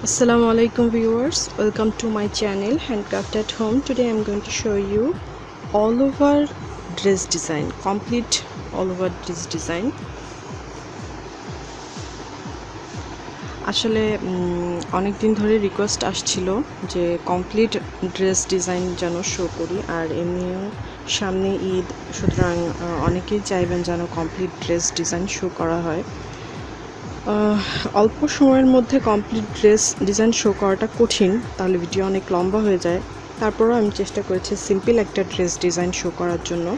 Assalamu alaikum viewers, welcome to my channel Handcraft at Home. Today I'm going to show you all over dress design, complete all over dress design. আসলে অনেক দিন ধরে request আসছিল যে complete dress design যেন show করি, আর এমনিও সামনে ঈদ, সুতরাং অনেকেই চাইবেন যেন কমপ্লিট ড্রেস ডিজাইন শো করা হয়। অল্প সময়ের মধ্যে কমপ্লিট ড্রেস ডিজাইন শো করাটা কঠিন, তাহলে ভিডিও অনেক লম্বা হয়ে যায়। তারপরেও আমি চেষ্টা করেছি সিম্পল একটা ড্রেস ডিজাইন শো করার জন্য।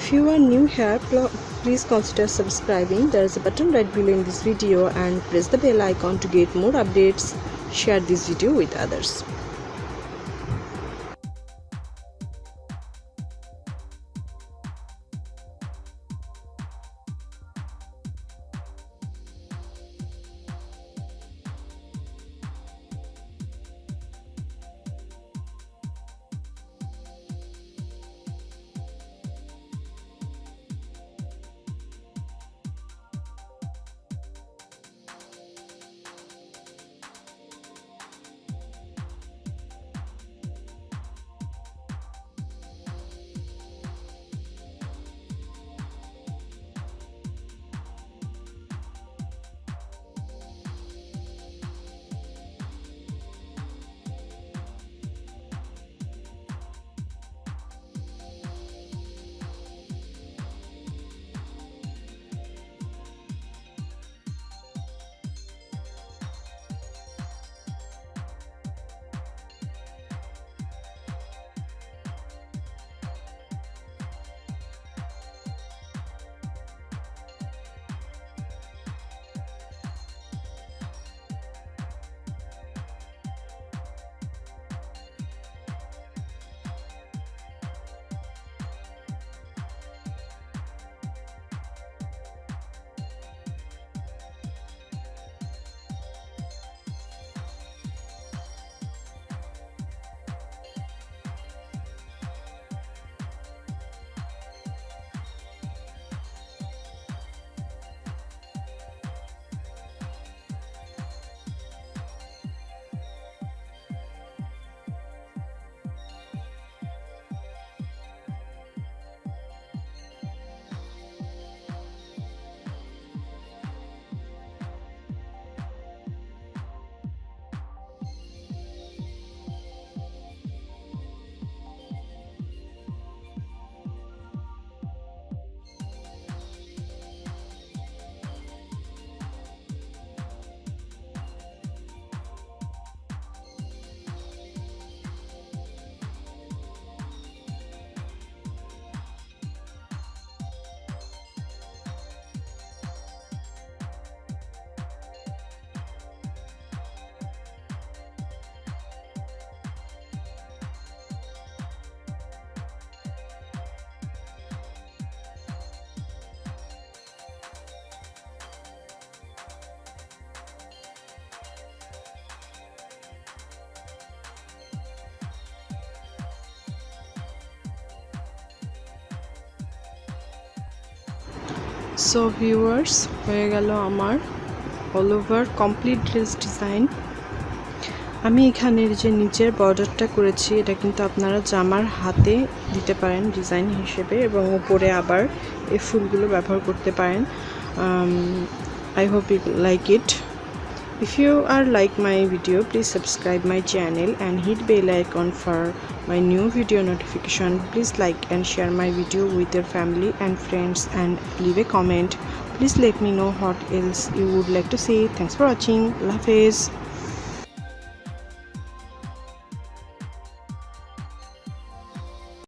If you are new here, please consider subscribing. There is a button right below in this video, and press the bell icon to get more updates. Share this video with others. So viewers, হয়ে গেল আমার all over complete dress design. আমি এখানের যে নিচের বর্ডারটা করেছি, এটা কিন্তু আপনারা জামার হাতে দিতে পারেন ডিজাইন হিসেবে, এবং উপরে আবার এই ফুলগুলো ব্যবহার করতে পারেন। I hope you like it. If you are like my video, please subscribe my channel and hit bell icon for my new video notification. Please like and share my video with your family and friends, and leave a comment. Please let me know what else you would like to see. Thanks for watching. Allah Hafiz.